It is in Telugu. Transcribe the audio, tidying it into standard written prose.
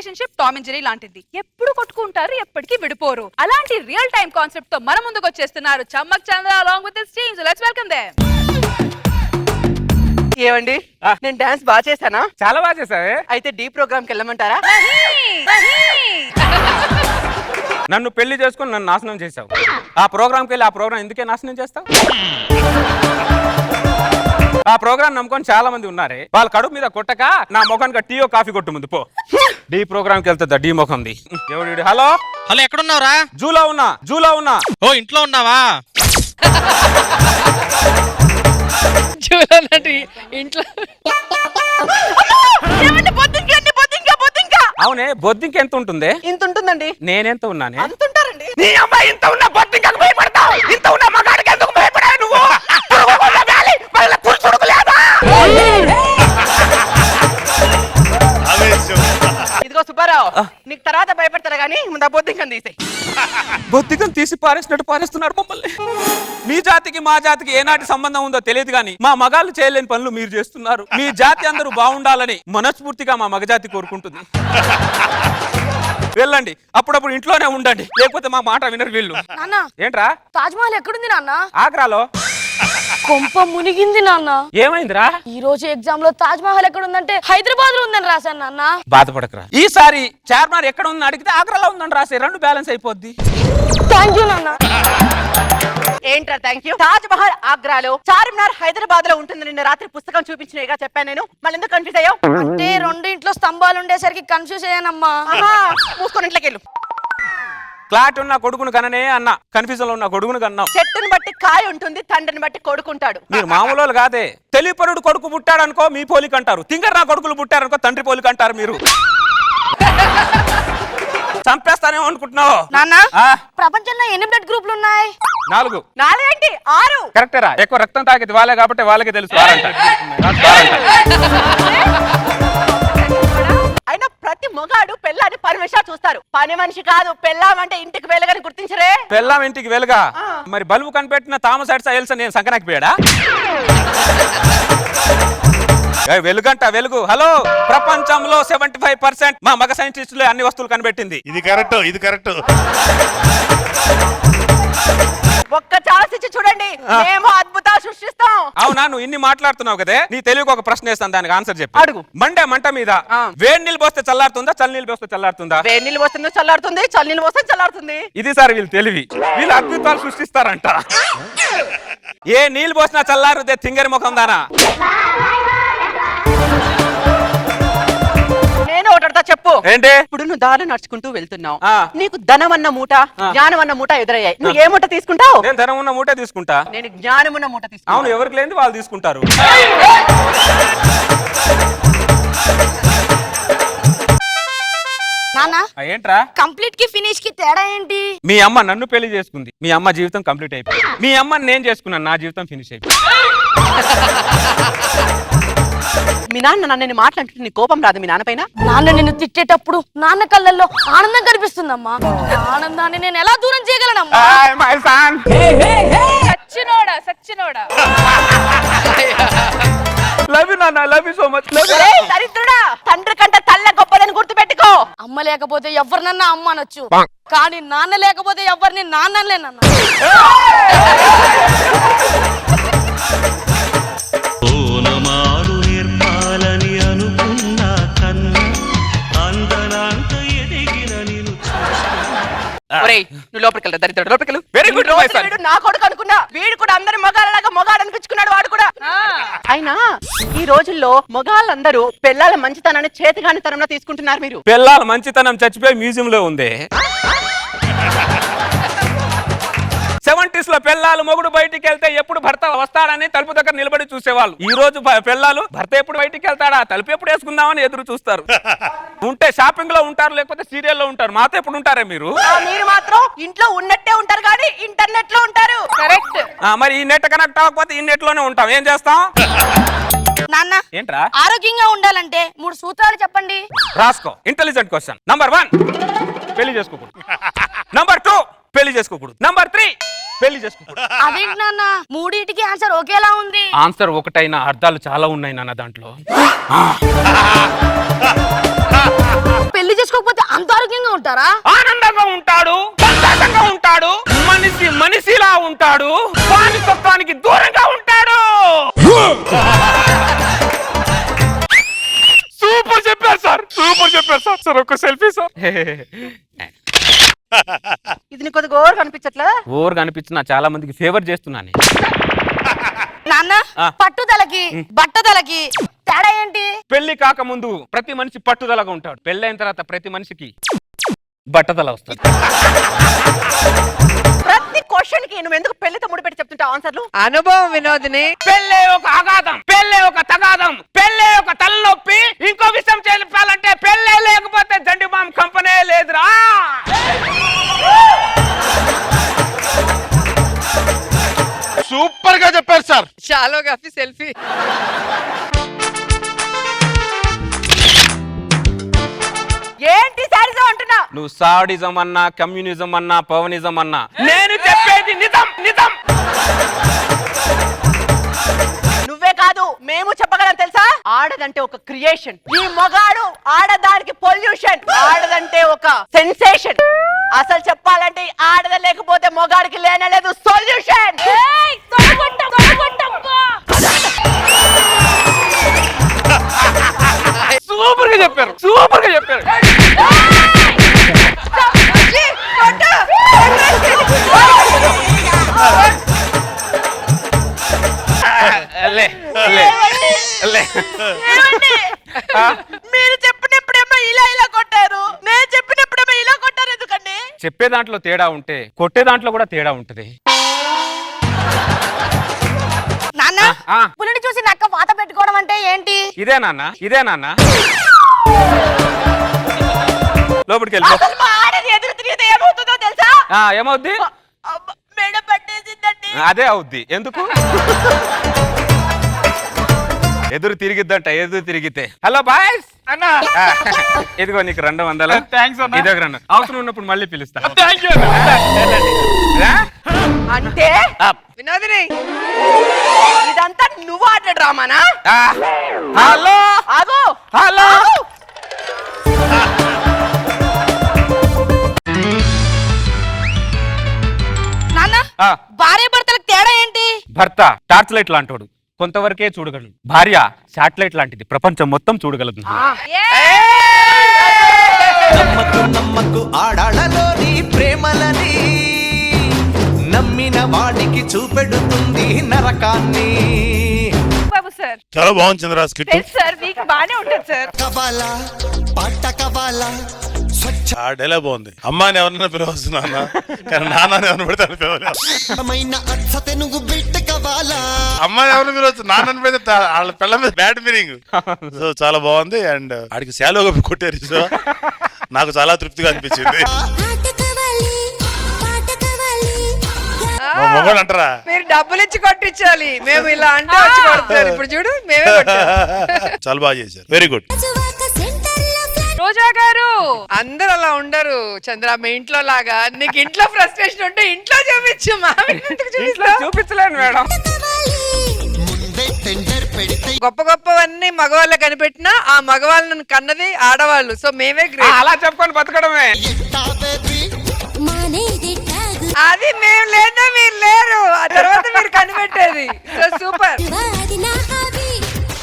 రిలేషన్షిప్ టామ్ అండ్ జెర్రీ లాంటిది. ఎప్పుడు కొట్టుకుంటారు, ఎప్పటికీ విడిపోరు. అలాంటి రియల్ టైం కాన్సెప్ట్ తో మన ముందుకు వచ్చేస్తున్నారు చమ్మక్ చంద్ర along with his team. So let's welcome them. ఏవండి నేను డాన్స్ బాగా చేశానా? చాలా బాగా చేసావే. అయితే డీ ప్రోగ్రామ్ కి వెళ్ళమంటారా? నన్ను పెళ్లి చేసుకుని నన్ను నాశనం చేసావు. ఆ ప్రోగ్రామ్కి వెళ్ళి ఆ ప్రోగ్రామ్ ఎందుకే నాశనం చేస్తావు? ఆ ప్రోగ్రామ్ నమ్ముకొని చాలా మంది ఉన్నారే, వాళ్ళ కడుపు మీద కొట్టక నా ముఖానికి టీయో కాఫీ కొట్టు ముందు పో. డీ ప్రోగ్రామ్ కి వెళ్తుందా డీ ముఖంది? ఎవడు? హలో హలో, ఎక్కడున్నావురా? జూలో ఉన్నా. ఓ, ఇంట్లో ఉన్నావా? ఇంట్లో అవునే, బొద్దింక ఎంత ఉంటుంది? ఇంత ఉంటుందండి. నేనెంత ఉన్నానే? అంత ఉంటారండి. నీ అమ్మాయి ఇంత ఉన్న బొద్దింకకు భయపడతావు, ఇంత ఉన్న మగాడికి ఎందుకు భయపడావు నువ్వు? ఇదిగో సుబ్బారావు, నీకు తర్వాత భయపడతారా గానీ ముందు ఆ బొద్దింకని తీసేయ్. బొద్దికం తీసి పారేసినట్టు పారేస్తున్నారు మమ్మల్ని. మీ జాతికి మా జాతికి ఏనాటి సంబంధం ఉందో తెలియదు కానీ మా మగాళ్ళు చేయలేని పనులు మీరు చేస్తున్నారు. మీ జాతి అందరూ బాగుండాలని మనస్ఫూర్తిగా మా మగజాతి కోరుకుంటుంది. వెళ్ళండి, అప్పుడప్పుడు ఇంట్లోనే ఉండండి, లేకపోతే మా మాట వినరు వీళ్ళు. ఏంట్రా? తాజ్ మహల్ ఎక్కడుంది నాన్న? ఆగ్రాలో. కొంప మునిగింది నాన్న. ఏమైందిరా? ఈ రోజు ఎగ్జామ్ లో తాజ్ మహల్ ఎక్కడుందంటే హైదరాబాద్ లో ఉందని రాశాను నాన్న. బాధపడకరా, ఈసారి చార్మినార్ ఎక్కడ ఉందని అడిగితే ఆగ్రాలో ఉందని రాసే, రెండు బ్యాలెన్స్ అయిపోద్ది. థ్యాంక్ యూ నాన్న. ఏంట్రా థ్యాంక్ యూ? తాజ్ మహల్ ఆగ్రాలో, చార్మినార్ హైదరాబాద్ లో ఉంటుంది. నిన్న రాత్రి పుస్తకం చూపించినగా చెప్పాను నేను. మళ్ళీ ఎందుకు కన్ఫ్యూజ్ అయ్యావు? అంటే రెండింట్లో స్తంభాలు ఉండేసరికి కన్ఫ్యూజ్ అయ్యానమ్మా. మూసుకొని ఇంట్లోకి వెళ్ళు. క్లాట్ ఉన్న కొడుకును కననే అన్న, కన్ఫ్యూజన్ లో ఉన్న కొడుకును కన్నాం. చెట్టుని బట్టి కాయ ఉంటుంది, తండ్రిని బట్టి కొడుకుంటాడు. మీరు మామూలు కాదే. తెలియపరుడు కొడుకు పుట్టాడనుకో మీ పోలిక అంటారు, తింగర్ నా కొడుకులు పుట్టారనుకో తండ్రి పోలిక అంటారు. మీరు చంపేస్తానేమో అనుకుంటున్నావు నాన్న. ప్రపంచంలో ఎన్ని బ్లడ్ గ్రూపులు ఉన్నాయి? 4. 4 ఏంటి 6? కరెక్టరా? ఎక్కువ రక్తం తాగేది వాళ్ళే కాబట్టి వాళ్ళకి తెలుసు. అయినా ప్రతి మొగాడు పెళ్ళాన్ని పరమేశ్వర చూస్తారు. పని మనిషి కాదు. పెళ్ళామంటే ఇంటికి వెళ్ళగాని గుర్తించరే. పెళ్ళాం ఇంటికి వెలుగా? మరి బల్బు కనిపెట్టిన థామస్ ఎడిసన్ ఎల్సా నేను సంకనాకి పోయాడా? వెలుగంట వెలుగు. హలో, ప్రపంచంలో 75% మా మగ సైంటిస్టులే అన్ని వస్తువులు కనిపెట్టింది. ఇది కరెక్ట్. ఒక్క ఛాన్స్ ఇచ్చి చూడండి, మేము అద్భుతాలు సృష్టిస్తాం. అవునా? నువ్వు ఇన్ని మాట్లాడుతున్నావు కదే, నీ తెలియక ఒక ప్రశ్న వేస్తాను, దానికి ఆన్సర్ చెప్పు. అడుగు. మంట మీద వేడి నీళ్ళు పోస్తే చల్లారుతుందా, చల్ల నీళ్ళు పోస్తే చల్లారుతుందా? వేడి నీళ్ళు పోస్తుంది చల్లారుతుంది, చల్ల నీళ్ళు పోస్తే చల్లారుతుంది. ఇది సార్ వీళ్ళు తెలివి. వీళ్ళు అద్భుతాలు సృష్టిస్తారంట. ఏ నీళ్ళు పోసినా చల్లారుదే తింగరి ముఖం దానా. నేను ఒకటి చెప్పు. ఏంటి? ఇప్పుడు నువ్వు దారి నడుచుకుంటూ వెళ్తున్నావు, ఆ. నీకు ధనం అన్న మూట, జ్ఞానం అన్న మూట ఎదురయ్యాయి. నువ్వు ఏ మూట తీసుకుంటావు? నేను ధనం ఉన్న మూటే తీసుకుంటా. నేను జ్ఞానం ఉన్న మూట తీసుకుంటా. అవును, ఎవరికి లేని వాళ్ళు తీసుకుంటారు. నాన్న, ఏంట్రా? కంప్లీట్ కి ఫినిష్ కి తేడా ఏంటి? మీ అమ్మ నన్ను పెళ్లి చేసుకుంది, మీ అమ్మ జీవితం కంప్లీట్ అయిపోయింది. మీ అమ్మని నేను చేసుకున్నాను, నా జీవితం ఫినిష్ అయిపోయింది. మీ నాన్న నన్ను మాట్లాడుతుంటే నీ కోపం రాదు మీ నాన్న పైన? నాన్న నిన్ను తిట్టేటప్పుడు నాన్న కళ్ళల్లో ఆనందం కనిపిస్తుందమ్మా. ఆనందాన్ని నేను ఎలా దూరం చేయగలనమ్మా? సచ్చినోడా లవ్ యు నాన్న, లవ్ యు సో మచ్. దరిద్రుడా, తండ్రి కంటే తల్లే గొప్పదని గుర్తు పెట్టుకో. అమ్మ లేకపోతే ఎవరినన్నా అమ్మ అనొచ్చు, కానీ నాన్న లేకపోతే ఎవరిని నాన్నలేనన్నా. నువ్వు లోపలికి వెళ్తా దరిద్రుడు, లోపలికి వెళ్ళు. Very good. నా కొడుకు అనుకున్నా, వీడు కూడా అందరి మొగాళ్ళలాగా మొగాడు అనిపించుకున్నాడు వాడు కూడా. అయినా ఈ రోజుల్లో మొగాళ్ళందరూ పిల్లల మంచితనాన్ని చేతిగానితనంలో తీసుకుంటున్నారు. మీరు పిల్లల మంచితనం చచ్చిపోయి మ్యూజియం లో ఉంది. 70s లో పిల్లలు మొగుడు బయటికి వెళ్తే ఎప్పుడు భర్త వస్తాడని తలుపు దగ్గర నిలబడి చూసేవాళ్ళు. ఈ రోజు పిల్లలు భర్త ఎప్పుడు బయటికి వెళ్తాడా, తలుపు ఎప్పుడు వేసుకుందామని ఎదురు చూస్తారు. ఉంటే షాపింగ్ లో ఉంటారు, లేకపోతే సీరియల్ లో ఉంటారు. మాతో ఎప్పుడు ఉంటారే మీరు? మీరు మాత్రం ఇంట్లో ఉన్నట్టే ఉంటారు కానీ ఇంటర్నెట్ లో ఉంటారు. కరెక్ట్. మరి ఈ నెట్ కనెక్ట్ అవ్వకపోతే ఈ నెట్ లోనే ఉంటాం. ఏం చేస్తాం? నాన్న, ఏంట్రా? ఆరోగ్యంగా ఉండాలంటే 3 సూత్రాలు చెప్పండి. రాసుకో. Intelligent question. నంబర్ 1, పెళ్లి చేసుకోకూడదు. నంబర్ 2, పెళ్లి చేసుకోకూడదు. నంబర్ 3, పెళ్లి చేసుకోకూడదు. అదేంటి నాన్న, మూడింటికి ఆన్సర్ ఒకేలా ఉంది? ఆన్సర్ ఒకటైనా అర్థాలు చాలా ఉన్నాయి నాన్న దాంట్లో. పెళ్లి పెళ్లి చేసుకోకపోతే అంత ఆరోగ్యంగా ఉంటారా? ఆనందంగా ఉంటాడు, సంతోషంగా ఉంటాడు, మనిషిలా ఉంటాడు, వానితత్వానికి దూరంగా ఉంటాడు. సూపర్ చెప్పారు సార్, సూపర్ చెప్పారు సార్. సార్ ఒక సెల్ఫీ సార్. ఇది నీకు కొద్దిగా ఓవర్ కనిపించట్లా? ఓవర్ కనిపించిన చాలా మందికి ఫేవర్ చేస్తున్నాను. నాన్న ఆ. పట్టుదలకి బట్టదలకి తేడా ఏంటి? పెళ్లి కాకముందు ప్రతి మనిషి పట్టుదలగా ఉంటాడు, పెళ్ళైన తర్వాత ప్రతి మనిషికి బట్టదల వస్తుంది. ప్రతి క్వశ్చన్ కి నువ్వు ఎందుకు పెళ్లితో ముడిపెట్టి చెప్తుంటావు ఆన్సర్లు? అనుభవం వినోదిని. పెళ్ళే ఒక అగాధం, పెళ్ళే ఒక తగాదం, పెళ్ళే ఒక తలనొప్పి. ఇంకో విషయం చెప్పాలంటే పెళ్ళే లేకపోతే జండిబామ్ కంపెనీ లేదురా. సూపర్ గా చెప్పారు సార్. Shallow coffee selfie. ఏంటి సారీజం అంటున్నా? నువ్వు సాడిజం అన్నా, కమ్యూనిజం అన్నా, పవనిజం అన్నా, నేను చెప్పేది నిజం నిజం. నువ్వే కాదు మేము చెప్పగలం తెలుసా? ఆడదంటే ఒక క్రియేషన్, ఈ మగాడు ఆడదానికి పొల్యూషన్. ఆడదంటే ఒక సెన్సేషన్. అసలు చెప్పాలంటే ఈ ఆడద లేకపోతే మగాడికి లేనలేదు సొల్యూషన్. సూపర్ గా చెప్పారు, సూపర్ గా చెప్పారు. లే, లే, లే. మీరు చెప్పినప్పుడేమో ఇలా కొట్టారు, నేను చెప్పినప్పుడేమో ఇలా కొట్టారు. ఎందుకండి? చెప్పే దాంట్లో తేడా ఉంటే కొట్టే దాంట్లో కూడా తేడా ఉంటది. నాన్న ఆ. పులిని చూసి నక్క వాత పెట్టుకోవడం అంటే ఏంటి? ఇదే నాన్న, ఇదే నాన్న. లోపలికి వెళ్ళిపో. అసలు మా ఆడది ఎదురు తిరిగితే ఏమవుతుందో తెలుసా? ఏమవుద్ది? అబ్బ, మెడ పట్టేసిందండి. అదే అవుద్ది. ఎందుకు? ఎదురు తిరిగిద్దంట, ఎదురు తిరిగితే. హలో బాయ్స్ అన్నా, ఇదిగో నీకు 200. థ్యాంక్స్ అన్న. ఇదొక 200. అవసరం ఉన్నప్పుడు మళ్ళీ పిలుస్తా. అంటే వినోదిని. ఇదంతా నువ్వు ఆడే డ్రామానా? హలో ఆగు, హలో. ఆగు. నాన్న భార్య భర్తలకు తేడా ఏంటి? భర్త టార్చ్ లైట్ లాంటోడు, కొంతవరకే చూడగలడు. భార్య శాటిలైట్ లాంటిది, ప్రపంచం మొత్తం చూడగలదు. నమ్మకు నమ్మకు ఆడాళ్ళలోని ప్రేమలని, నమ్మిన వాడికి చూపెడుతుంది నరకాన్ని. బాబు సార్ చాలా బాగుంది చంద్ర స్కిట్. తెలుసు సార్, మీకు బానే ఉంటుంది సార్. కవాలా పాట కవాలా ఆ డైలాగ్ బాగుంది. అమ్మాని ఎవరన్నా పిలవస్తున్నా కానీ నాన్న ఎవరిని పెడితే పిలవలేదు. స్వచ్ఛమైన అచ్చ తెనుగు బిడ్డ కవాలా. అమ్మాయి ఎవరిని పిలవచ్చు, నాన్నని పెడితే వాళ్ళ పిల్ల మీద బ్యాడ్ మీనింగ్. సో చాలా బాగుంది. అండ్ ఆడికి శాలోగా కొట్టారు. సో నాకు చాలా తృప్తిగా అనిపించింది. మా మొగోడు అంటారా? మీరు డబ్బులు ఇచ్చి కొట్టించాలి, మేము ఇలా అంటే వచ్చి కొడతారు. ఇప్పుడు చూడు మేమే కొట్టాం. చాలా బాగా చేశారు. Very good. రోజా గారు అందరు అలా ఉండరు చంద్ర. మీ ఇంట్లో లాగా నీకు ఇంట్లో ఫ్రస్ట్రేషన్ ఉంటే ఇంట్లో చూపించు. మా ఇంటికి చూపిస్తా. చూపించలేను మేడం. ముందే టెండర్ పెడితే గొప్ప గొప్పవన్నీ మగవాళ్ళ కనిపెట్టినా ఆ మగవాళ్ళను కన్నది ఆడవాళ్ళు. సో మేమే గ్రేట్. అలా చెప్పుకొని బతకడమే. ఎట్టా బేబీ అది మేము లేదా మీరు లేరు, ఆ తర్వాత మీరు కనిపెట్టేది. So super.